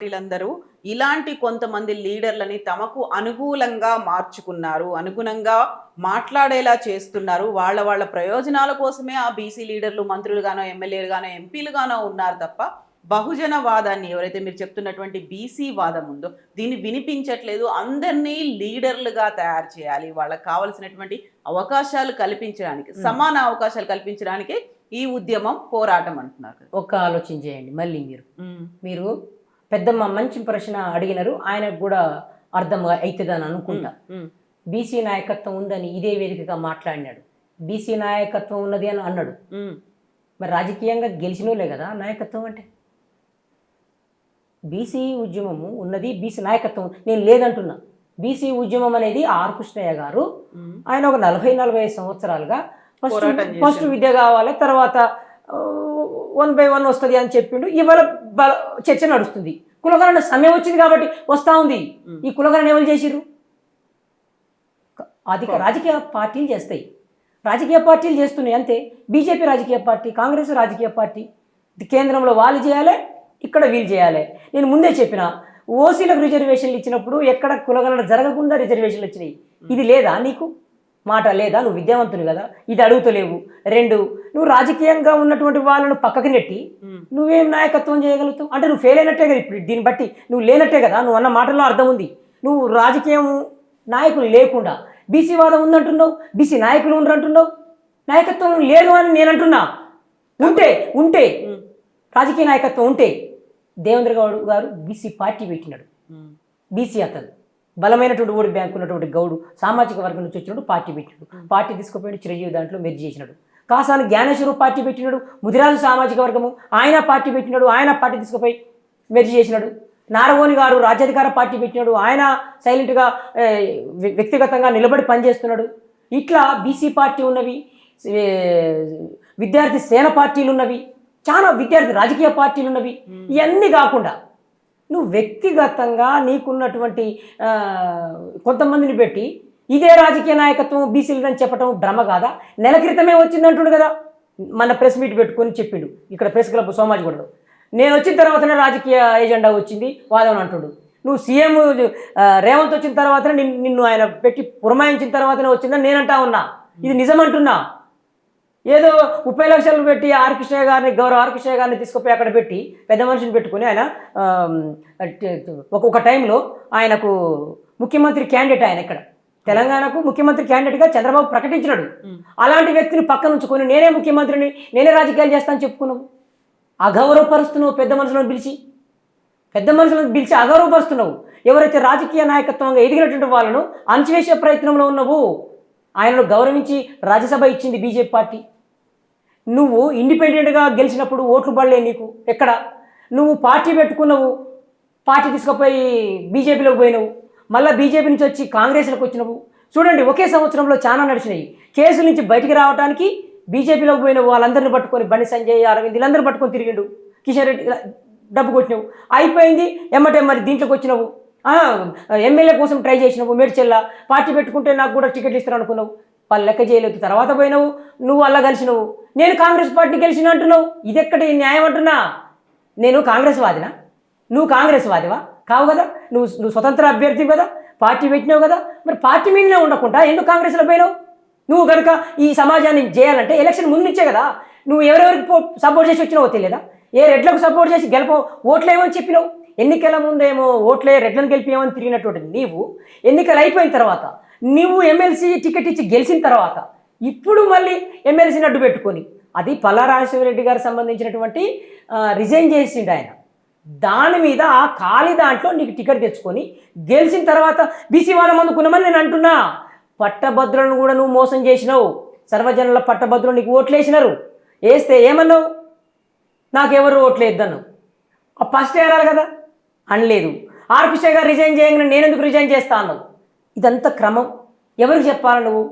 పార్టీలందరూ ఇలాంటి కొంతమంది లీడర్లని తమకు అనుకూలంగా మార్చుకున్నారు. అనుగుణంగా మాట్లాడేలా చేస్తున్నారు. వాళ్ళ ప్రయోజనాల కోసమే ఆ బీసీ లీడర్లు మంత్రులుగానో, ఎమ్మెల్యేలుగానో, ఎంపీలుగానో ఉన్నారు తప్ప బహుజన వాదాన్ని ఎవరైతే మీరు చెప్తున్నటువంటి బీసీ వాదం ఉందో దీన్ని వినిపించట్లేదు. అందరినీ లీడర్లుగా తయారు చేయాలి. వాళ్ళకి కావలసినటువంటి అవకాశాలు కల్పించడానికి, సమాన అవకాశాలు కల్పించడానికి ఈ ఉద్యమం, పోరాటం అంటున్నారు. ఒక్క ఆలోచన చేయండి మళ్ళీ మీరు పెద్దమ్మ మంచి ప్రశ్న అడిగినారు, ఆయనకు కూడా అర్థం అవుతుందని అనుకుంటా. బీసీ నాయకత్వం ఉందని ఇదే వేదికగా మాట్లాడినాడు. బీసీ నాయకత్వం ఉన్నది అని అన్నాడు. మరి రాజకీయంగా గెలిచినోలే కదా నాయకత్వం అంటే. బీసీ ఉద్యమము ఉన్నది, బీసీ నాయకత్వం నేను లేదంటున్నా. బీసీ ఉద్యమం అనేది ఆర్ కృష్ణయ్య గారు, ఆయన ఒక 40-45 సంవత్సరాలుగా ఫస్ట్ విద్య కావాలి, తర్వాత 1 by 1 వస్తుంది అని చెప్పిండు. ఇవాళ చర్చ నడుస్తుంది. కులగణన సమయం వచ్చింది కాబట్టి వస్తూ ఉంది. ఈ కులగణన ఎవరు చేసిర్రు? రాజకీయ పార్టీలు చేస్తాయి, రాజకీయ పార్టీలు చేస్తున్నాయి అంతే. బీజేపీ రాజకీయ పార్టీ, కాంగ్రెస్ రాజకీయ పార్టీ. కేంద్రంలో వాళ్ళు చేయాలి, ఇక్కడ వీళ్ళు చేయాలి. నేను ముందే చెప్పిన, ఓసీలకు రిజర్వేషన్లు ఇచ్చినప్పుడు ఎక్కడ కులగణన జరగకుండా రిజర్వేషన్లు వచ్చినాయి. ఇది లేదా నీకు మాట లేదా? నువ్వు విద్యావంతులు కదా, ఇది అడుగుతలేవు. 2, నువ్వు రాజకీయంగా ఉన్నటువంటి వాళ్ళను పక్కకి నెట్టి నువ్వేం నాయకత్వం చేయగలుగుతావు అంటే నువ్వు ఫెయిల్ అయినట్టే కదా. ఇప్పుడు దీన్ని బట్టి నువ్వు లేనట్టే కదా. నువ్వు అన్న మాటల్లో అర్థం ఉంది. నువ్వు రాజకీయం నాయకులు లేకుండా బీసీ వాదం ఉందంటున్నావు, బీసీ నాయకులు ఉండరంటున్నావు. నాయకత్వం లేదు అని నేను అంటున్నా. ఉంటే రాజకీయ నాయకత్వం ఉంటే దేవేంద్ర గౌడ్ గారు బీసీ పార్టీ పెట్టినాడు. బీసీ అతను బలమైనటువంటి ఓటు బ్యాంకు ఉన్నటువంటి గౌడు సామాజిక వర్గం నుంచి వచ్చినప్పుడు పార్టీ పెట్టినాడు. పార్టీ తీసుకుపోయి చిరంజీవి దాంట్లో మెర్జ్ చేసినాడు. కాసాని జ్ఞానేశ్వరు పార్టీ పెట్టినాడు. ముదిరాజు సామాజిక వర్గము ఆయన పార్టీ పెట్టినాడు. ఆయన పార్టీ తీసుకుపోయి మెర్జ్ చేసినాడు. నారగోని గారు రాజ్యాధికార పార్టీ పెట్టినాడు. ఆయన సైలెంట్గా వ్యక్తిగతంగా నిలబడి పనిచేస్తున్నాడు. ఇట్లా బీసీ పార్టీ ఉన్నవి, విద్యార్థి సేన పార్టీలు ఉన్నవి, చాలా విద్యార్థి రాజకీయ పార్టీలు ఉన్నవి. ఇవన్నీ కాకుండా నువ్వు వ్యక్తిగతంగా నీకున్నటువంటి కొంతమందిని పెట్టి ఇదే రాజకీయ నాయకత్వం బీసీలని చెప్పడం భ్రమ కాదా? నెల క్రితమే వచ్చిందంటుండు కదా, మన ప్రెస్ మీట్ పెట్టుకొని చెప్పిండు ఇక్కడ ప్రెస్ క్లబ్ సోమాజిగూడలో. నేను వచ్చిన తర్వాతనే రాజకీయ ఎజెండా వచ్చింది వాదం అంటుడు. నువ్వు సీఎం రేవంత్ వచ్చిన తర్వాతనే నిన్ను ఆయన పెట్టి పురమాయించిన తర్వాతనే వచ్చిందని నేనంటా ఉన్నా. ఇది నిజమంటున్నా. ఏదో 30 లక్షలు పెట్టి ఆర్ కృష్ణయ్య గారిని, గౌరవ ఆర్ కృష్ణయ్య గారిని తీసుకుపోయి అక్కడ పెట్టి పెద్ద మనిషిని పెట్టుకుని ఆయన ఒక టైంలో ఆయనకు ముఖ్యమంత్రి క్యాండిడేట్, ఆయన ఇక్కడ తెలంగాణకు ముఖ్యమంత్రి క్యాండిడేట్గా చంద్రబాబు ప్రకటించినాడు. అలాంటి వ్యక్తిని పక్కన ఉంచుకొని నేనే ముఖ్యమంత్రిని, నేనే రాజకీయాలు చేస్తానని చెప్పుకున్నావు. అగౌరవపరుస్తున్నావు. పెద్ద మనుషులను పిలిచి అగౌరవపరుస్తున్నావు. ఎవరైతే రాజకీయ నాయకత్వంగా ఎదిగినటువంటి వాళ్ళను అణచివేసే ప్రయత్నంలో ఉన్నావు. ఆయనను గౌరవించి రాజ్యసభ ఇచ్చింది బీజేపీ పార్టీ. నువ్వు ఇండిపెండెంట్గా గెలిచినప్పుడు ఓట్లు పడలే నీకు ఎక్కడ. నువ్వు పార్టీ పెట్టుకున్నావు, పార్టీ తీసుకుపోయి బీజేపీలోకి పోయినావు, మళ్ళీ బీజేపీ నుంచి వచ్చి కాంగ్రెస్లోకి వచ్చినావు. చూడండి, ఒకే సంవత్సరంలో చాలా నడిచినాయి. కేసుల నుంచి బయటికి రావడానికి బీజేపీలోకి పోయినావు. వాళ్ళందరినీ పట్టుకొని బండి సంజయ్, అరవింద్ వీళ్ళందరూ పట్టుకొని తిరిగిండు. కిషన్ రెడ్డి డబ్బు కొట్టినావు, అయిపోయింది. ఎమ్మటే మరి దీంట్లోకి వచ్చినావు. ఎమ్మెల్యే కోసం ట్రై చేసినావు. మేడ్చెల్ల పార్టీ పెట్టుకుంటే నాకు కూడా టికెట్లు ఇస్తారు అనుకున్నావు, వాళ్ళు లెక్క చేయలేదు. తర్వాత పోయినావు, నువ్వు అలా కలిసినావు. నేను కాంగ్రెస్ పార్టీ గెలిచిన అంటున్నావు. ఇది ఎక్కడి న్యాయం అంటున్నా? నేను కాంగ్రెస్ వాదినా? నువ్వు కాంగ్రెస్ వాదివా కావు కదా. నువ్వు స్వతంత్ర అభ్యర్థి కదా, పార్టీ పెట్టినావు కదా. మరి పార్టీ మీదనే ఉండకుండా ఎందుకు కాంగ్రెస్లో పోయినావు? నువ్వు కనుక ఈ సమాజాన్ని చేయాలంటే ఎలక్షన్ ముందు నుంచే కదా. నువ్వు ఎవరెవరికి సపోర్ట్ చేసి వచ్చినావో తెలియదా? ఏ రెడ్లకు సపోర్ట్ చేసి ఓట్లేమని చెప్పినావు. ఎన్నికల ముందేమో ఓట్లే రెడ్లను గెలిపేమని తిరిగినటువంటి నీవు ఎన్నికలు అయిపోయిన తర్వాత, నువ్వు ఎమ్మెల్సీ టికెట్ ఇచ్చి గెలిచిన తర్వాత ఇప్పుడు మళ్ళీ ఎమ్మెల్సీని అడ్డు పెట్టుకొని, అది పల్లా రాజశేఖరరెడ్డి గారికి సంబంధించినటువంటి రిజైన్ చేసిండు ఆయన. దాని మీద ఆ ఖాళీ దాంట్లో నీకు టికెట్ తెచ్చుకొని గెలిచిన తర్వాత బీసీ వాదం అందుకున్నామని నేను అంటున్నా. పట్టభద్రులను కూడా నువ్వు మోసం చేసినావు. సర్వజనుల పట్టభద్రులు నీకు ఓట్లు వేసినారు. వేస్తే ఏమన్నావు? నాకెవరు ఓట్లు వేద్దన్నావు. ఫస్ట్ ఏరాలి కదా అనలేదు. ఆర్ కృష్ణ గారు రిజైన్ చేయగానే నేను ఎందుకు రిజైన్ చేస్తా అన్నావు. ఇదంతా క్రమం. ఎవరికి చెప్పాలి నువ్వు?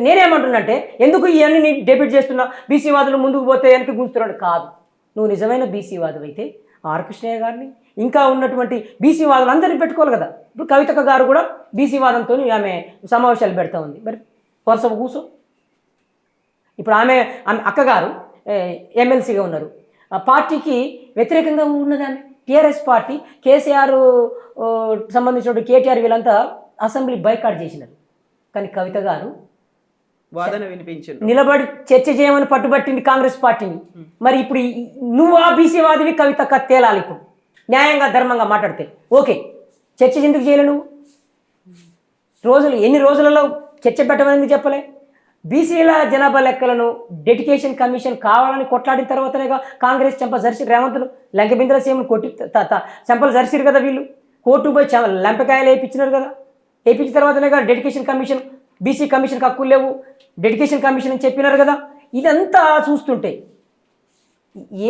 నేనేమంటున్నంటే, ఎందుకు ఇవన్నీ నీ డెబ్యూట్ చేస్తున్నా, బీసీ వాదులు ముందుకు పోతే వెనక్కి గుంచుతున్నాడు కాదు. నువ్వు నిజమైన బీసీ వాదం అయితే ఆర్ కృష్ణయ్య గారిని, ఇంకా ఉన్నటువంటి బీసీ వాదులు అందరినీ పెట్టుకోవాలి కదా. ఇప్పుడు కవితక్క గారు కూడా బీసీ వాదంతో ఆమె సమావేశాలు పెడతా ఉంది. మరి వరుస కూర్చో. ఇప్పుడు ఆమె అక్కగారు ఎమ్మెల్సీగా ఉన్నారు, పార్టీకి వ్యతిరేకంగా ఉన్నదామె. టీఆర్ఎస్ పార్టీ కేసీఆర్ సంబంధించిన కేటీఆర్ వీళ్ళంతా అసెంబ్లీ బైకాట్ చేసినారు. కానీ కవిత గారు వాదన వినిపించారు, నిలబడి చర్చ చేయమని పట్టుబట్టింది కాంగ్రెస్ పార్టీని. మరి ఇప్పుడు నువ్వు ఆ బీసీ వాదివి, కవిత తేలాలి. ఇప్పుడు న్యాయంగా ధర్మంగా మాట్లాడితే ఓకే, చర్చ ఎందుకు చేయలే నువ్వు? ఎన్ని రోజులలో చర్చ పెట్టమని చెప్పలే? బీసీల జనాభా లెక్కలను డెడికేషన్ కమిషన్ కావాలని కొట్లాడిన తర్వాతనేగా కాంగ్రెస్ చెంప జరిసి రేవంత్ను లంకబిందల సీఎంను కొట్టి చెంపలు జరిసిరు కదా వీళ్ళు. కోర్టు పోయి లంపకాయలు వేయించినారు కదా. వేయించిన తర్వాతనేగా డెడికేషన్ కమిషన్, బీసీ కమిషన్కి హక్కులు లేవు, డెడికేషన్ కమిషన్ అని చెప్పినారు కదా. ఇదంతా చూస్తుంటే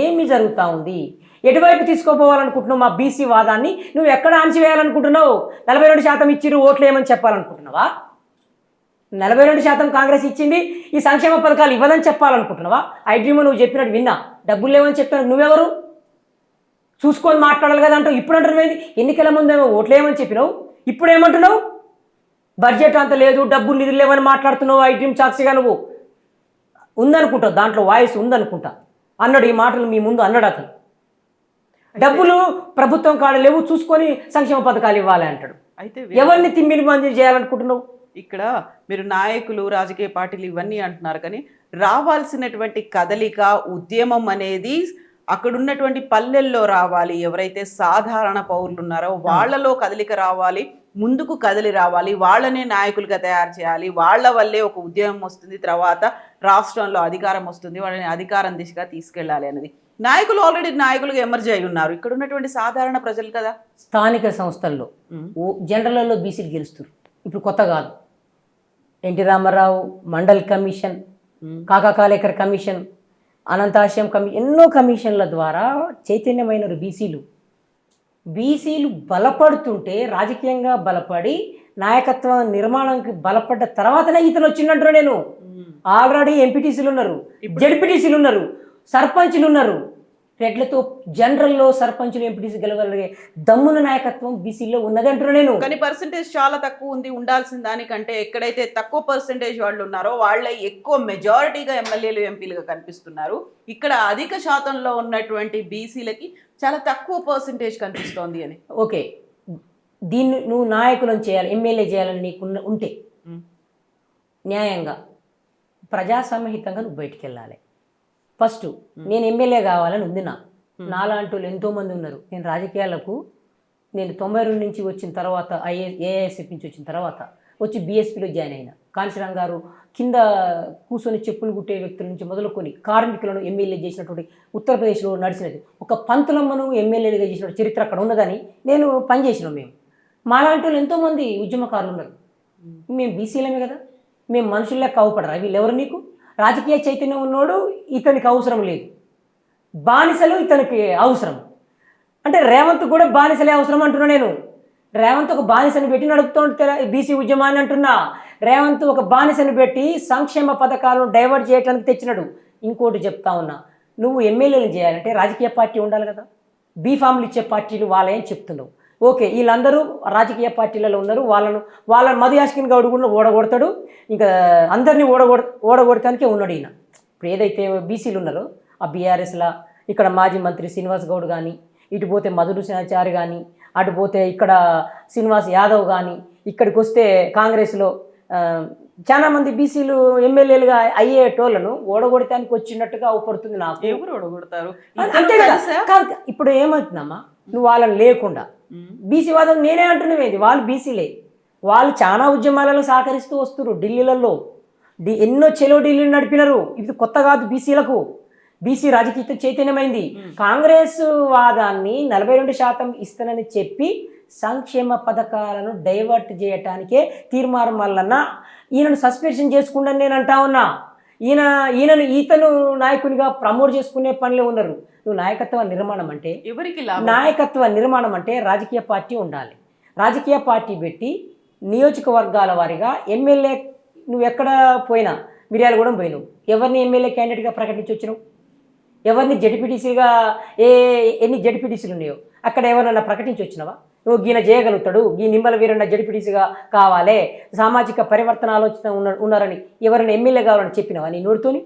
ఏమి జరుగుతూ ఉంది? ఎటువైపు తీసుకోపోవాలనుకుంటున్నావు మా బీసీ వాదాన్ని? నువ్వు ఎక్కడ అణచివేయాలనుకుంటున్నావు? 42% ఇచ్చిరు ఓట్లు ఏమని చెప్పాలనుకుంటున్నావా? 42% కాంగ్రెస్ ఇచ్చింది, ఈ సంక్షేమ పథకాలు ఇవ్వదని చెప్పాలనుకుంటున్నావా? ఐడ్రీమో నువ్వు చెప్పినట్టు విన్నా, డబ్బులు లేవని చెప్తాను. నువ్వెవరు? చూసుకొని మాట్లాడాలి కదా అంటావు. ఇప్పుడు అంటున్నావు ఎన్నికల ముందేమో ఓట్లు ఏమని చెప్పినావు, ఇప్పుడు ఏమంటున్నావు? బడ్జెట్ అంత లేదు, డబ్బులు నిధులు లేవని మాట్లాడుతున్నావు. ఐడ్రీమ్ సాక్షిగా నువ్వు ఉందనుకుంటావు, దాంట్లో వాయిస్ ఉందనుకుంటా అన్నాడు. ఈ మాటలు మీ ముందు అన్నాడు అతను. డబ్బులు ప్రభుత్వం కాడ లేవు, చూసుకొని సంక్షేమ పథకాలు ఇవ్వాలి అంటాడు. అయితే ఎవరిని తిమ్మిని మంది చేయాలనుకుంటున్నావు? ఇక్కడ మీరు నాయకులు, రాజకీయ పార్టీలు ఇవన్నీ అంటున్నారు, కానీ రావాల్సినటువంటి కదలిక, ఉద్యమం అనేది అక్కడ ఉన్నటువంటి పల్లెల్లో రావాలి. ఎవరైతే సాధారణ పౌరులు ఉన్నారో వాళ్ళలో కదలిక రావాలి, ముందుకు కదిలి రావాలి, వాళ్ళనే నాయకులుగా తయారు చేయాలి. వాళ్ళ వల్లే ఒక ఉద్యమం వస్తుంది, తర్వాత రాష్ట్రంలో అధికారం వస్తుంది, వాళ్ళని అధికారం దిశగా తీసుకెళ్ళాలి అనేది. నాయకులు ఆల్రెడీ నాయకులుగా ఎమర్జ్ అయి ఉన్నారు, ఇక్కడ ఉన్నటువంటి సాధారణ ప్రజలు కదా. స్థానిక సంస్థల్లో జనరల్లో బీసీలు గెలుస్తారు. ఇప్పుడు కొత్త కాదు. ఎన్టీ రామారావు మండల్ కమిషన్, కాకా కాలేకర్ కమిషన్, అనంతాశయం కమిషన్, ఎన్నో కమిషన్ల ద్వారా చైతన్యమైన బీసీలు బలపడుతుంటే, రాజకీయంగా బలపడి నాయకత్వ నిర్మాణానికి బలపడ్డ తర్వాతనే ఇతను వచ్చిందంటారు. నేను ఆల్రెడీ ఎంపీటీసీలు ఉన్నారు, జడ్పీటీసీలు ఉన్నారు, సర్పంచ్లు ఉన్నారు. రెడ్లతో జనరల్లో సర్పంచులు, ఎంపీటీసీ గెలవగలిగే దమ్మున నాయకత్వం బీసీలో ఉన్నది అంటున్నాను నేను. కానీ పర్సంటేజ్ చాలా తక్కువ ఉంది, ఉండాల్సిన దానికంటే. ఎక్కడైతే తక్కువ పర్సంటేజ్ వాళ్ళు ఉన్నారో వాళ్ళే ఎక్కువ మెజారిటీగా ఎమ్మెల్యేలు, ఎంపీలుగా కనిపిస్తున్నారు. ఇక్కడ అధిక శాతంలో ఉన్నటువంటి బీసీలకి చాలా తక్కువ పర్సంటేజ్ కనిపిస్తోంది అని. ఓకే, దీన్ని నువ్వు నాయకులను చేయాలి, ఎమ్మెల్యే చేయాలని నీకు ఉంటే న్యాయంగా ప్రజాసమహితంగా నువ్వు బయటికి వెళ్ళాలి. ఫస్ట్ నేను ఎమ్మెల్యే కావాలని ఉంది. నాలాంటి వాళ్ళు ఎంతోమంది ఉన్నారు. నేను రాజకీయాలకు 92 నుంచి వచ్చిన తర్వాత, ఏఐఎస్ఎఫ్ నుంచి వచ్చిన తర్వాత వచ్చి బీఎస్పీలో జాయిన్ అయినా. కాంశీరామ్ గారు కింద కూర్చొని చెప్పులు కుట్టే వ్యక్తుల నుంచి మొదలుకొని కార్మికులను ఎమ్మెల్యే చేసినటువంటి ఉత్తరప్రదేశ్లో నడిచినది. ఒక పంతులమ్మను ఎమ్మెల్యేలుగా చేసిన చరిత్ర అక్కడ ఉన్నదని నేను పనిచేసినాం. మాలాంటి వాళ్ళు ఎంతోమంది ఉద్యమకారులు ఉన్నారు. మేము బీసీలమే కదా, మేము మనుషుల్లా కావుపడరా వీళ్ళెవరు? నీకు రాజకీయ చైతన్యం ఉన్నోడు ఇతనికి అవసరం లేదు, బానిసలు ఇతనికి అవసరం. అంటే రేవంత్ కూడా బానిసలే అవసరం అంటున్నా నేను. రేవంత్ ఒక బానిసని పెట్టి నడుపుతుంటే బీసీ ఉద్యమాన్ని అంటున్నా. రేవంత్ ఒక బానిసని పెట్టి సంక్షేమ పథకాలను డైవర్ట్ చేయడానికి తెచ్చినాడు. ఇంకోటి చెప్తా ఉన్నా, నువ్వు ఎమ్మెల్యేలు చేయాలంటే రాజకీయ పార్టీ ఉండాలి కదా. బీఫామ్లు ఇచ్చే పార్టీలు వాళ్ళేం చెప్తున్నావు? ఓకే, వీళ్ళందరూ రాజకీయ పార్టీలలో ఉన్నారు, వాళ్ళని మధు యాష్కిన్ గౌడ్ కూడా ఓడగొడతాడు. ఇంకా అందరినీ ఓడగొడటానికే ఉన్నాడు ఈయన. ఇప్పుడు ఏదైతే బీసీలు ఉన్నారో ఆ బీఆర్ఎస్లా ఇక్కడ మాజీ మంత్రి శ్రీనివాస్ గౌడ్ కానీ, ఇటు పోతే మధుసూదనాచారి కానీ, అటు పోతే ఇక్కడ శ్రీనివాస్ యాదవ్ కానీ, ఇక్కడికి వస్తే కాంగ్రెస్లో చాలామంది బీసీలు ఎమ్మెల్యేలుగా అయ్యేటోళ్ళను ఓడగొడటానికి వచ్చినట్టుగా అవపడుతుంది నాకు. ఎవరు ఓడగొడతారు? అంతే కదా. కాదు, ఇప్పుడు ఏమవుతుందమ్మా, నువ్వు వాళ్ళని లేకుండా బీసీ వాదం నేనే అంటున్నావేది, వాళ్ళు బీసీలే. వాళ్ళు చాలా ఉద్యమాలలో సహకరిస్తూ వస్తున్నారు. ఢిల్లీలలో ఎన్నో చెలో ఢిల్లీలు నడిపినారు. ఇది కొత్త కాదు బీసీలకు. బీసీ రాజకీయ చైతన్యమైంది. కాంగ్రెస్ వాదాన్ని 42% ఇస్తానని చెప్పి సంక్షేమ పథకాలను డైవర్ట్ చేయటానికే తీర్మానం వలన ఈయనను సస్పెన్షన్ చేసుకుండా నేను అంటా ఉన్నా. ఈతను నాయకునిగా ప్రమోట్ చేసుకునే పనిలో ఉన్నారు. నువ్వు నాయకత్వ నిర్మాణం అంటే ఎవరికి? నాయకత్వ నిర్మాణం అంటే రాజకీయ పార్టీ ఉండాలి. రాజకీయ పార్టీ పెట్టి నియోజకవర్గాల వారిగా ఎమ్మెల్యే, నువ్వు ఎక్కడ పోయినా మిర్యాలగూడెం పోయినావు, ఎవరిని ఎమ్మెల్యే క్యాండిడేట్గా ప్రకటించి వచ్చినావు? ఎవరిని జడ్పీటీసీగా ఎన్ని జడ్పీటీసీలు ఉన్నాయో అక్కడ ఎవరన్నా ప్రకటించి వచ్చినావా? నువ్వు గీన చేయగలుగుతాడు, ఈ నిమ్మల వీరన్న జడ్పీటీసీగా కావాలి, సామాజిక పరివర్తన ఆలోచన ఉన్నారని ఎవరైనా ఎమ్మెల్యే కావాలని చెప్పినావా నీ నోటితోని?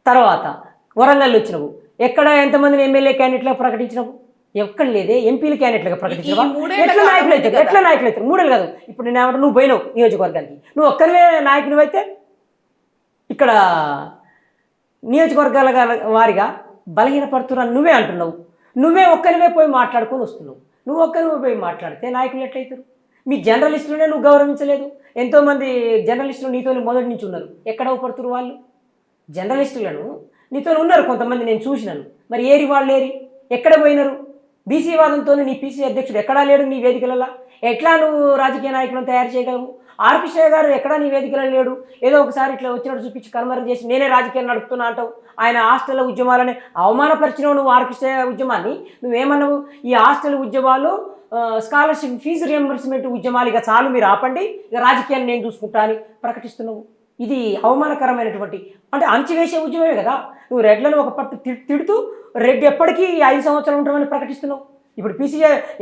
తర్వాత వరంగల్ వచ్చినావు, ఎక్కడ ఎంతమందిని ఎమ్మెల్యే క్యాండిడేట్గా ప్రకటించినావు? ఎక్కడ లేదే ఎంపీలు క్యాండిడేట్లుగా ప్రకటించవా? ఈ మూడేళ్ల ఎట్లా కాలం నాయకులు అవుతారు? కదా. ఎట్లా నాయకులు అవుతారు? మూడేళ్ళు కాదు. ఇప్పుడు నేను ఏమంటే నువ్వు పోయినావు నియోజకవర్గానికి, నువ్వు ఒక్కరివే నాయకుడు అయితే ఇక్కడ నియోజకవర్గాల వారిగా బలహీనపడుతున్నాను నువ్వే అంటున్నావు. నువ్వే ఒక్కరివే పోయి మాట్లాడుకొని వస్తున్నావు. నువ్వు ఒక్కరివే పోయి మాట్లాడితే నాయకులు ఎట్లయితారు? మీ జర్నలిస్టులనే నువ్వు గౌరవించలేదు. ఎంతోమంది జర్నలిస్టులు నీతో మొదటి నుంచి ఉన్నారు. ఎక్కడ అవపడుతున్నారు వాళ్ళు? జర్నలిస్టులను నీతో ఉన్నారు కొంతమంది, నేను చూసినాను. మరి ఏరి వాళ్ళు ఏరి ఎక్కడ పోయినారు? బీసీ వాదంతో నీ పీసీ అధ్యక్షుడు ఎక్కడా లేడు నీ వేదికలలో. ఎట్లా నువ్వు రాజకీయ నాయకులను తయారు చేయగలవు? ఆర్పిషయ్య గారు ఎక్కడా నీ వేదికలో లేడు. ఏదో ఒకసారి ఇట్లా వచ్చినట్టు చూపించి కనుమరుగు చేసి నేనే రాజకీయాలు నడుపుతున్నా అంటావు. ఆయన హాస్టల్ ఉద్యమాలని అవమానపరిచినావు. నువ్వు ఆర్పిషయ్య ఉద్యమాన్ని నువ్వేమన్నావు? ఈ హాస్టల్ ఉద్యమాలు స్కాలర్షిప్ ఫీజు రియంబర్స్మెంట్ ఉద్యమాలు ఇక చాలు, మీరు ఆపండి, ఇక రాజకీయాన్ని నేను చూసుకుంటా అని ప్రకటిస్తున్నావు. ఇది అవమానకరమైనటువంటి, అంటే అంచివేసే ఉద్యమమే కదా. నువ్వు రెడ్లను ఒక పట్టు తిడుతూ రెడ్డి ఎప్పటికీ 5 సంవత్సరాలు ఉంటామని ప్రకటిస్తున్నావు. ఇప్పుడు పీసీ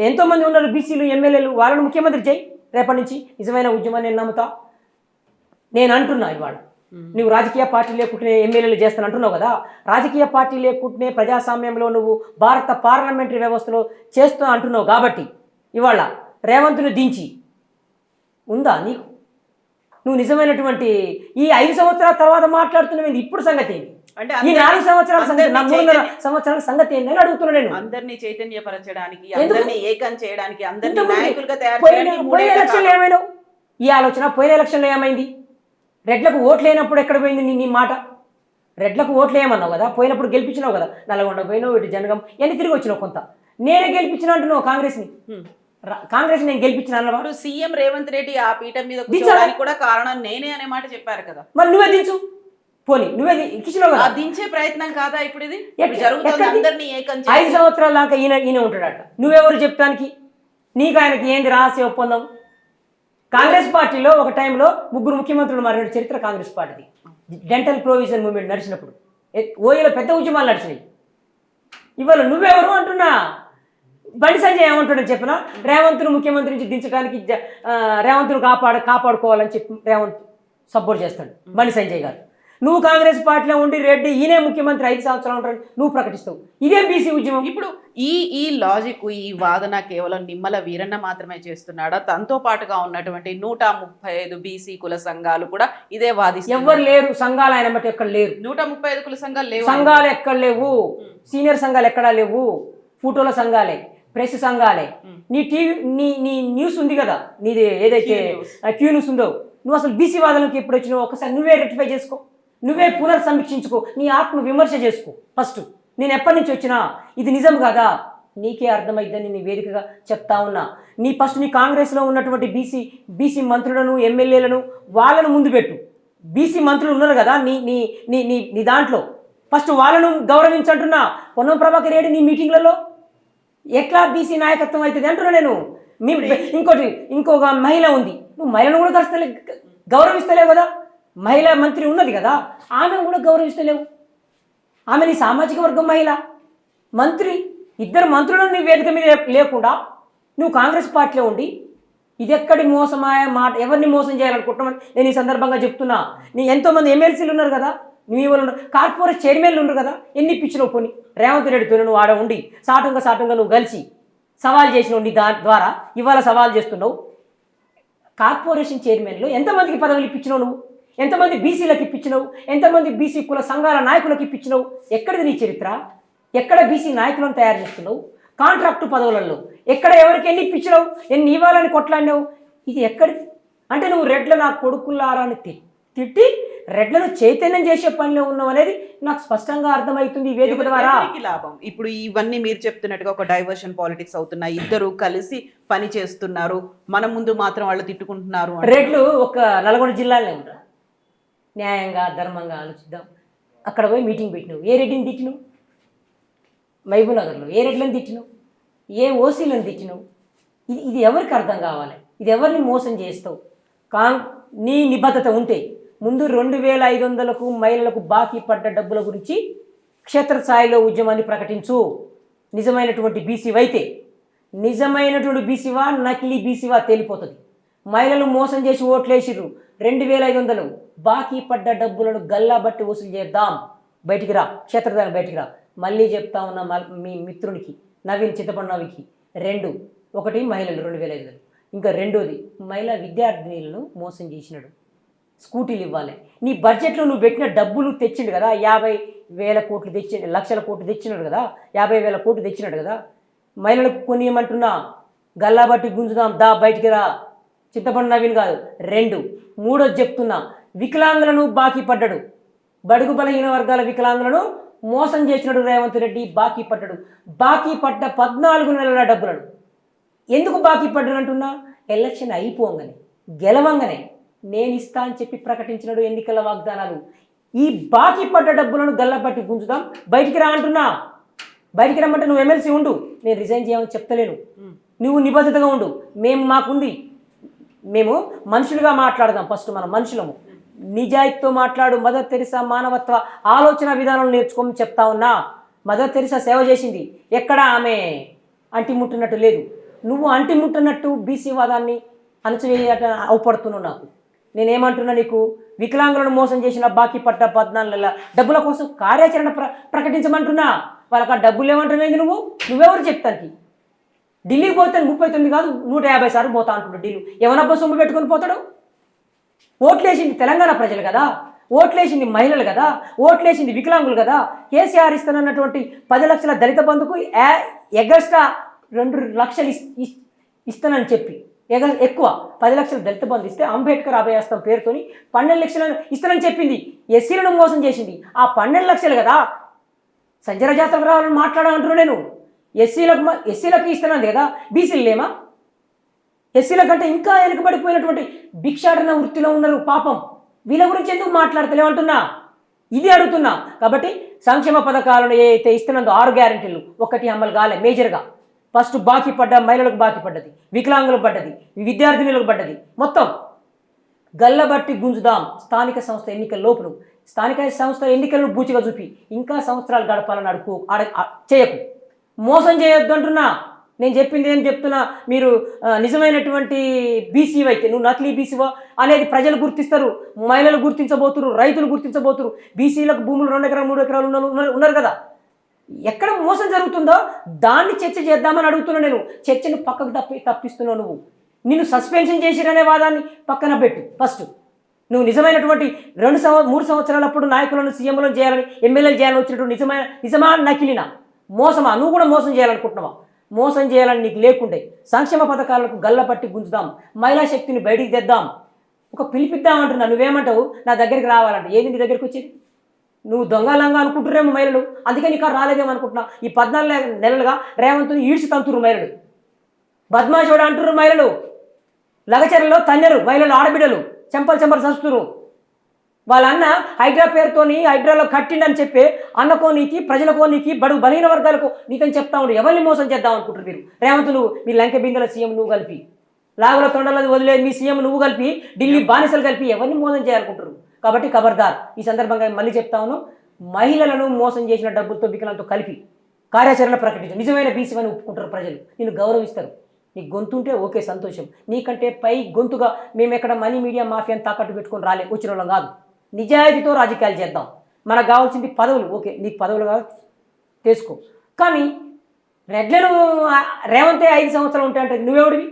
ఎంతోమంది ఉన్నారు బీసీలు ఎమ్మెల్యేలు, వాళ్ళను ముఖ్యమంత్రి చేయి రేపటి నుంచి. నిజమైన ఉద్యమాన్ని నేను నమ్ముతా. నేను అంటున్నా ఇవాళ నువ్వు రాజకీయ పార్టీ లేకుంటే ఎమ్మెల్యేలు చేస్తాను అంటున్నావు కదా. రాజకీయ పార్టీ లేకుంటే ప్రజాస్వామ్యంలో నువ్వు భారత పార్లమెంటరీ వ్యవస్థలో చేస్తూ అంటున్నావు కాబట్టి ఇవాళ రేవంత్ను దించి ఉందా నీకు? నువ్వు నిజమైనటువంటి ఈ 5 సంవత్సరాల తర్వాత మాట్లాడుతున్నావు. ఇప్పుడు సంగతి ఏంటి? అంటే ఈ 4 సంవత్సరాల సంగతి, 3.5 సంవత్సరాల సంగతి ఏంటి అని అడుగుతున్నా నేను. అందరినీ చైతన్యపరచడానికి, ఎందుకు? అందరినీ ఏకం చేయడానికి, అందరినీ ఇంతకుముందు నాయకులుగా తయారు పోయిన చేయడానికి పోయిన ఎలక్షన్లో ఏమైనావు? ఈ ఆలోచన పోయిన ఎలక్షన్లో ఏమైంది? రెడ్లకు ఓట్లు లేనప్పుడు ఎక్కడ పోయింది నీ మాట? రెడ్లకు ఓట్లు వేయమన్నావు కదా, పోయినప్పుడు గెలిపించినావు కదా. నల్గొండ పోయినావు, ఇటు జనగం ఎన్ని తిరిగి వచ్చినావు. కొంత నేనే గెలిపించిన అంటున్నావు కాంగ్రెస్ని. కాంగ్రెస్ నేను గెలిపించిన అన్నవా? ఇప్పుడు సీఎం రేవంత్ రెడ్డి ఆ పీఠం మీద కూర్చోడానికి కూడా కారణం నేనే అనే మాట చెప్పారు కదా. మరి నువ్వే దించు, పోనీ నువ్వే ఇచ్చినావు కదా. ఆ దించే ప్రయత్నం కాదా ఇప్పుడు ఇది ఎట్లా? జరుగుతుంది? ఎక్కడిది? అందరినీ ఏకం 5 సంవత్సరాల దాకా ఈయన ఉంటాడట. నువ్వెవరు చెప్తానికి? నీకు ఆయనకి ఏంది రహస్య ఒప్పందం? కాంగ్రెస్ పార్టీలో ఒక టైంలో 3 ముఖ్యమంత్రులు మారిన చరిత్ర కాంగ్రెస్ పార్టీది. డెంటల్ ప్రొవిజన్ మూవ్మెంట్ నడిచినప్పుడు ఓయూలో పెద్ద ఉద్యమాలు నడిచినాయి. ఇవాళ నువ్వెవరు అంటున్నా? బండి సంజయ్ ఏమంటాడని చెప్పినా, రేవంత్ను ముఖ్యమంత్రి నుంచి దించడానికి రేవంత్ను కాపాడుకోవాలని చెప్పి రేవంత్ సపోర్ట్ చేస్తాడు బండి సంజయ్ గారు. నువ్వు కాంగ్రెస్ పార్టీలో ఉండి రెడ్డి ఈయనే ముఖ్యమంత్రి 5 సంవత్సరాలు ఉంటాడు నువ్వు ప్రకటిస్తావు. ఇదే బీసీ ఉద్యమం. ఇప్పుడు ఈ లాజిక్, ఈ వాదన కేవలం నిమ్మల వీరన్న మాత్రమే చేస్తున్నాడా? తనతో పాటుగా ఉన్నటువంటి 135 బీసీ కుల సంఘాలు కూడా ఇదే వాదిస్తున్నారు. ఎవరు లేరు సంఘాలు ఆయన బట్టి ఎక్కడ లేరు. 135 కుల సంఘాలు లేవు. సంఘాలు ఎక్కడ లేవు. సీనియర్ సంఘాలు ఎక్కడా లేవు. ఫోటోల సంఘాలే, ప్రెస్ సంఘాలే. నీ టీవీ నీ న్యూస్ ఉంది కదా, నీది ఏదైతే క్యూ న్యూస్ ఉందో, నువ్వు అసలు బీసీ వాదనకి ఎప్పుడు వచ్చినావు? ఒకసారి నువ్వే రెక్టిఫై చేసుకో, నువ్వే పునర్సమీక్షించుకో, నీ ఆత్మ విమర్శ చేసుకో ఫస్ట్. నేను ఎప్పటి నుంచి వచ్చినా ఇది నిజం కదా నీకే అర్థమైద్దని నీ వేదికగా చెప్తా ఉన్నా. నీ కాంగ్రెస్లో ఉన్నటువంటి బీసీ మంత్రులను, ఎమ్మెల్యేలను వాళ్ళను ముందు పెట్టు. బీసీ మంత్రులు ఉన్నారు కదా నీ నీ నీ నీ నీ దాంట్లో, ఫస్ట్ వాళ్ళను గౌరవించంటున్నా. పొన్నం ప్రభాకర్ రెడ్డి నీ మీటింగ్లలో ఎట్లా బీసీ నాయకత్వం అవుతుంది అంటున్నా నేను. ఇంకొక మహిళ ఉంది, నువ్వు మహిళను కూడా గౌరవిస్తలేవు కదా. మహిళా మంత్రి ఉన్నది కదా, ఆమెను కూడా గౌరవిస్తలేవు. ఆమె నీ సామాజిక వర్గం మహిళ మంత్రి. 2 మంత్రులను నీ వేదిక మీద లేకుండా నువ్వు కాంగ్రెస్ పార్టీలో ఉండి ఇది ఎక్కడి మోసమాయ మాట, ఎవరిని మోసం చేయాలనుకుంటున్నామని నేను ఈ సందర్భంగా చెప్తున్నా. నీ ఎంతోమంది ఎమ్మెల్సీలు ఉన్నారు కదా, నీ వాళ్ళు ఉన్నారు, కార్పొరేట్ చైర్మన్లు ఉన్నారు కదా, ఎన్ని పిచ్చిలో పోని రేవంత్ రెడ్డితో నువ్వు ఆడ ఉండి సాటుగా నువ్వు కలిసి సవాల్ చేసినావు. నీ ద్వారా ఇవాళ సవాల్ చేస్తున్నావు. కార్పొరేషన్ చైర్మన్లు ఎంతమందికి పదవులు ఇప్పించినావు నువ్వు? ఎంతమంది బీసీలకు ఇప్పించినావు? ఎంతమంది బీసీ కుల సంఘాల నాయకులకు ఇప్పించినావు? ఎక్కడిది నీ చరిత్ర? ఎక్కడ బీసీ నాయకులను తయారు చేస్తున్నావు? కాంట్రాక్టు పదవులలో ఎక్కడ ఎవరికి ఎన్ని ఇప్పించినావు? ఎన్ని ఇవ్వాలని కొట్లాడినావు? ఇది ఎక్కడిది? అంటే నువ్వు రెడ్ల నా కొడుకులారాని తిట్టి రెడ్లను చైతన్యం చేసే పనిలో ఉన్నావు అనేది నాకు స్పష్టంగా అర్థమవుతుంది ఈ వేదిక ద్వారా. లాభం ఇప్పుడు ఇవన్నీ మీరు చెప్తున్నట్టుగా ఒక డైవర్షన్ పాలిటిక్స్ అవుతున్నాయి. ఇద్దరు కలిసి పని చేస్తున్నారు, మన ముందు మాత్రం వాళ్ళు తిట్టుకుంటున్నారు. రెడ్లు ఒక నల్గొండ జిల్లాలోనే ఉంటారు. న్యాయంగా ధర్మంగా ఆలోచిద్దాం. అక్కడ పోయి మీటింగ్ పెట్టినావు. ఏ రెడ్డిని తిట్టినావు? మహబూబ్ నగర్లో ఏ రెడ్లను తిట్టినావు? ఏ ఓసీలను తిట్టినావు? ఇది ఎవరికి అర్థం కావాలి? ఇది ఎవరిని మోసం చేస్తావు? నీ నిబద్ధత ఉంటే ముందు 2500కు మహిళలకు బాకీ పడ్డ డబ్బుల గురించి క్షేత్రస్థాయిలో ఉద్యమాన్ని ప్రకటించు. నిజమైనటువంటి బీసీవైతే, నిజమైనటువంటి బీసీవా నకిలీ బీసీవా తేలిపోతుంది. మహిళలు మోసం చేసి ఓట్లేసిర్రు. 2500 బాకీ పడ్డ డబ్బులను గల్లాబట్టి వసూలు చేద్దాం. బయటికి రా, క్షేత్రస్థాయిలో బయటికి రా. మళ్ళీ చెప్తా ఉన్నా మీ మిత్రునికి, నవీన్ చింతపండు నవీకి 2 ఒకటి మహిళలు 2,500 ఇంకా రెండోది మహిళా విద్యార్థినులను మోసం చేసినాడు. స్కూటీలు ఇవ్వాలి. నీ బడ్జెట్లో నువ్వు పెట్టిన డబ్బులు తెచ్చిండు కదా, 50,000 కోట్లు తెచ్చి లక్షల కోట్లు తెచ్చినాడు కదా, 50,000 కోట్లు తెచ్చినాడు కదా. మహిళలకు కొన్ని ఏమంటున్నా, గల్లాబట్టి గుంజుదాం దా బయటికి రా, చింతపండు నవీన్ కాదు 2. మూడోది చెప్తున్నా, వికలాంగులను బాకీ పడ్డాడు. బడుగు బలహీన వర్గాల వికలాంగులను మోసం చేసినాడు రేవంత్ రెడ్డి, బాకీ పడ్డాడు. బాకీ పడ్డ 14 నెలల డబ్బులను ఎందుకు బాకీ పడ్డాడు అంటున్నా, ఎలక్షన్ అయిపోగానే గెలవంగానే నేను ఇస్తా అని చెప్పి ప్రకటించినాడు ఎన్నికల వాగ్దానాలు. ఈ బాకీ పడ్డ డబ్బులను గల్లబట్టి గుంజుదాం బయటికి రా అంటున్నా. బయటికి రమ్మంటే నువ్వు ఎమ్మెల్సీ ఉండు, నేను రిజైన్ చేయమని చెప్తలేను. నువ్వు నిబద్ధతగా ఉండు. మాకుంది, మేము మనుషులుగా మాట్లాడదాం. ఫస్ట్ మనం మనుషులము, నిజాయితీతో మాట్లాడు. మదర్ తెరిసా మానవత్వ ఆలోచన విధానాలు నేర్చుకోమని చెప్తా ఉన్నా. మదర్ తెరిసా సేవ చేసింది, ఎక్కడ ఆమె అంటిముట్టినట్టు లేదు. నువ్వు అంటిముట్టినట్టు బీసీ వాదాన్ని అణచివేయట అవపడుతున్నావు. నాకు నేనేమంటున్నా, నీకు వికలాంగులను మోసం చేసిన బాకీ పట్ట 14 నెలల డబ్బుల కోసం కార్యాచరణ ప్రకటించమంటున్నా. వాళ్ళకి ఆ డబ్బులు ఏమంటున్నాయి, నువ్వెవరు చెప్తానికి? ఢిల్లీకి పోతే 39 కాదు 150 సార్లు పోతా అంటున్నాడు ఢిల్లీ. ఎవరబ్బా సొమ్ము పెట్టుకొని పోతాడు? ఓట్లేసింది తెలంగాణ ప్రజలు కదా, ఓట్లేసింది మహిళలు కదా, ఓట్లేసింది వికలాంగులు కదా. కేసీఆర్ ఇస్తానన్నటువంటి 10 లక్షల దళిత బంధుకు ఎగస్ట్రా 2 లక్షలు ఇస్తానని చెప్పి ఎక్కువ 10 లక్షల దళిత బంధు ఇస్తే అంబేద్కర్ అభయాస్తం పేరుతోని 12 లక్షలు ఇస్తానని చెప్పింది. ఎస్సీలను మోసం చేసింది. ఆ 12 లక్షలు కదా సంజర జాతరకు రావాలని మాట్లాడాలంటున్నాను నేను. ఎస్సీలకు ఇస్తానంది కదా, బీసీలు లేమా? ఎస్సీల కంటే ఇంకా వెనుకబడిపోయినటువంటి భిక్షాటన వృత్తిలో ఉన్నారు పాపం. వీళ్ళ గురించి ఎందుకు మాట్లాడతలేమంటున్నా, ఇది అడుగుతున్నా. కాబట్టి సంక్షేమ పథకాలను ఏదైతే ఇస్తున్నదో 6 గ్యారెంటీలు ఒకటి అమలు కాలే. మేజర్గా ఫస్ట్ బాకీ పడ్డ మహిళలకు బాకీ పడ్డది, వికలాంగులకు పడ్డది, విద్యార్థినులకు పడ్డది. మొత్తం గల్లబట్టి గుంజుదాం. స్థానిక సంస్థ ఎన్నికల లోపును, స్థానిక సంస్థ ఎన్నికలను బూచిగా చూపి ఇంకా సంవత్సరాలు గడపాలని చేయకు, మోసం చేయొద్దు అంటున్నా. నేను చెప్పింది ఏం చెప్తున్నా, మీరు నిజమైనటువంటి బీసీ అయితే నువ్వు నకిలీ బీసీవా అనేది ప్రజలు గుర్తిస్తారు, మహిళలు గుర్తించబోతున్నారు, రైతులు గుర్తించబోతున్నారు. బీసీలకు భూములు 2 ఎకరాలు 3 ఎకరాలు ఉన్నారు కదా. ఎక్కడ మోసం జరుగుతుందో దాన్ని చర్చ చేద్దామని అడుగుతున్నా నేను. చర్చను పక్కకు తప్పిస్తున్నావు నువ్వు. నిన్ను సస్పెన్షన్ చేసిరనే వాదాన్ని పక్కన పెట్టు. ఫస్ట్ నువ్వు నిజమైనటువంటి 3 సంవత్సరాలప్పుడు నాయకులను సీఎంలను చేయాలని ఎమ్మెల్యేలు చేయాలని వచ్చినటువంటి నిజమా నకిలీనా మోసమా? నువ్వు కూడా మోసం చేయాలనుకుంటున్నావా? మోసం చేయాలని నీకు లేకుండే సంక్షేమ పథకాలకు గల్లపట్టి గుంజుదాం, మహిళా శక్తిని బయటికి తెద్దాం, ఒక పిలిపిద్దామంటున్నా. నువ్వేమంటావు, నా దగ్గరికి రావాలంటే ఏది నీ దగ్గరికి వచ్చేది? నువ్వు దొంగలంగా అనుకుంటున్నారేమో మహిళలు, అందుకే నీకు రాలేదేమో అనుకుంటున్నా. ఈ 14 నెలలుగా రేవంత్ని ఈడ్చి తంతురు మహిళలు, బద్మాషోడ అంటున్నారు మహిళలు, లగచర్లలో తన్నెరు మహిళలు, ఆడబిడ్డలు చెంపలు సస్తురు. వాళ్ళ అన్న హైడ్రా పేరుతోని హైడ్రాలో కట్టిండని చెప్పి అన్నకోనీకి ప్రజలకోనీకి బడుగు బలహీన వర్గాలకు నీకని చెప్తా ఉండు. ఎవరిని మోసం చేద్దాం అనుకుంటారు మీరు? రేవంత్ నువ్వు, మీ లంక బిందెల సీఎం నువ్వు కలిపి, లాగుల తొండలది వదిలేదు మీ సీఎం నువ్వు కలిపి, ఢిల్లీ బానిసలు కలిపి ఎవరిని మోసం చేయాలనుకుంటారు? కాబట్టి ఖబర్దార్. ఈ సందర్భంగా మళ్ళీ చెప్తాను, మహిళలను మోసం చేసిన డబ్బులతో వికలాంగులతో కలిపి కార్యాచరణ ప్రకటించు. నిజమైన బీసీవని ఒప్పుకుంటారు ప్రజలు, నిన్ను గౌరవిస్తారు. నీకు గొంతుంటే ఓకే సంతోషం, నీకంటే పై గొంతుగా మేము ఎక్కడ మనీ మీడియా మాఫియాని తాకట్టు పెట్టుకొని వచ్చిన వాళ్ళం కాదు. నిజాయితీతో రాజకీయాలు చేద్దాం. మనకు కావాల్సింది పదవులు. ఓకే, నీకు పదవులు కావాలి తీసుకో, కానీ రెడ్లను రేవంతే 5 సంవత్సరాలు ఉంటాయంటే నువ్వెవడివి?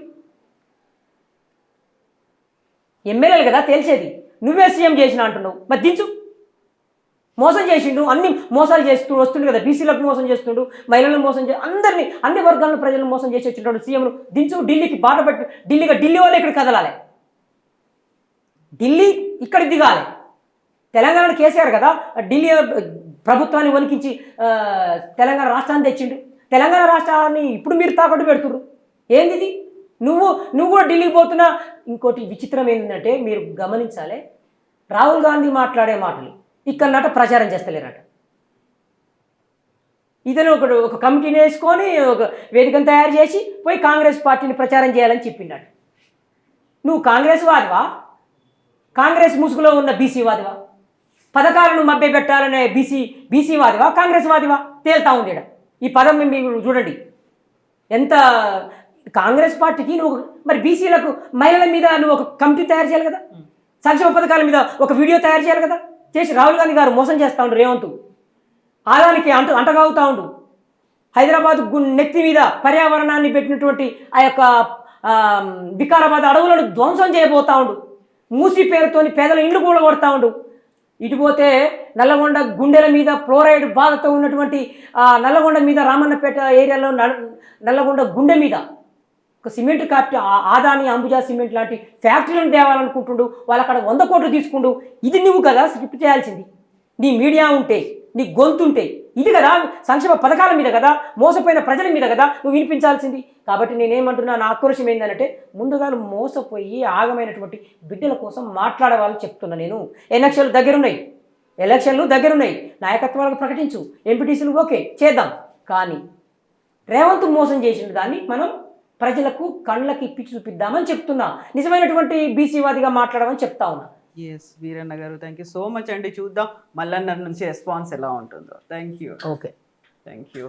ఎమ్మెల్యేలు కదా తెలిసేది. నువ్వే సీఎం చేసిన అంటున్నావు, మరి దించు. మోసం చేసిండు, అన్ని మోసాలు చేస్తూ వస్తుండు కదా. బీసీలకు మోసం చేస్తుండు, మహిళలను మోసం అందరినీ, అన్ని వర్గాలను ప్రజలను మోసం చేసి వచ్చినప్పుడు సీఎంను దించు. ఢిల్లీకి బాట పెట్టి ఢిల్లీ వాళ్ళే ఇక్కడ కదలాలి, ఢిల్లీ ఇక్కడ దిగాలి. తెలంగాణ కేసీఆర్ కదా ఢిల్లీ ప్రభుత్వాన్ని వణికించి తెలంగాణ రాష్ట్రాన్ని తెచ్చిండు. తెలంగాణ రాష్ట్రాన్ని ఇప్పుడు మీరు తాకట్టు పెడుతుర్రు. ఏంది నువ్వు కూడా ఢిల్లీకి పోతున్నా. ఇంకోటి విచిత్రం ఏంటంటే మీరు గమనించాలి, రాహుల్ గాంధీ మాట్లాడే మాటలు ఇక్కడ ప్రచారం చేస్తలేరట. ఇతను ఒక కమిటీని వేసుకొని ఒక వేదికను తయారు చేసి పోయి కాంగ్రెస్ పార్టీని ప్రచారం చేయాలని చెప్పిండట. నువ్వు కాంగ్రెస్ వాదివా? కాంగ్రెస్ ముసుగులో ఉన్న బీసీ వాదివా? పథకాలను మభ్య పెట్టాలనే బీసీ వాదివా? కాంగ్రెస్ వాదివా? తేల్తా ఉంది ఈ పదం. మీరు చూడండి ఎంత కాంగ్రెస్ పార్టీకి నువ్వు మరి బీసీలకు మహిళల మీద నువ్వు ఒక కమిటీ తయారు చేయాలి కదా, సంక్షేమ పథకాల మీద ఒక వీడియో తయారు చేయాలి కదా. చేసి రాహుల్ గాంధీ గారు మోసం చేస్తూ ఉండు, రేవంత్ ఆదానికి అంటగాగుతూ ఉండు, హైదరాబాద్ నెత్తి మీద పర్యావరణాన్ని పెట్టినటువంటి ఆ యొక్క వికారాబాద్ అడవులను ధ్వంసం చేయబోతా ఉండు. మూసి పేరుతోని పేదల ఇండ్లు కూడా కొడతా ఉండు. ఇటుపోతే నల్లగొండ గుండెల మీద ఫ్లోరైడ్ బాధతో ఉన్నటువంటి నల్లగొండ మీద రామన్నపేట ఏరియాలో నల్లగొండ గుండె మీద ఒక cement factory, Adani Ambuja cement లాంటి ఫ్యాక్టరీలను తేవాలనుకుంటుండు. వాళ్ళు అక్కడ 100 కోట్లు తీసుకుండు. ఇది నువ్వు కదా స్క్రిప్ట్ చేయాల్సింది. నీ మీడియా ఉంటే, నీ గొంతు ఉంటే, ఇది కదా సంక్షేమ పథకాల మీద కదా, మోసపోయిన ప్రజల మీద కదా నువ్వు వినిపించాల్సింది. కాబట్టి నేనేమంటున్నా, నా ఆక్రోశం ఏంటంటే ముందుగా మోసపోయి ఆగమైనటువంటి బిడ్డల కోసం మాట్లాడే వాళ్ళు చెప్తున్నా. నేను ఎలక్షన్లు దగ్గరున్నాయి, నాయకత్వాలకు ప్రకటించు, ఎంపీటీసీలు ఓకే చేద్దాం. కానీ రేవంత్ మోసం చేసిన దాన్ని మనం ప్రజలకు కళ్ళకి ఇప్పి చూపిద్దామని చెప్తున్నా. నిజమైనటువంటి బీసీవాదిగా మాట్లాడమని చెప్తా ఉన్నా. ఎస్ వీరన్న గారు, థ్యాంక్ యూ సో మచ్ అండి. చూద్దాం మల్లన్న నుంచి రెస్పాన్స్ ఎలా ఉంటుందో. Thank you. Okay, thank you.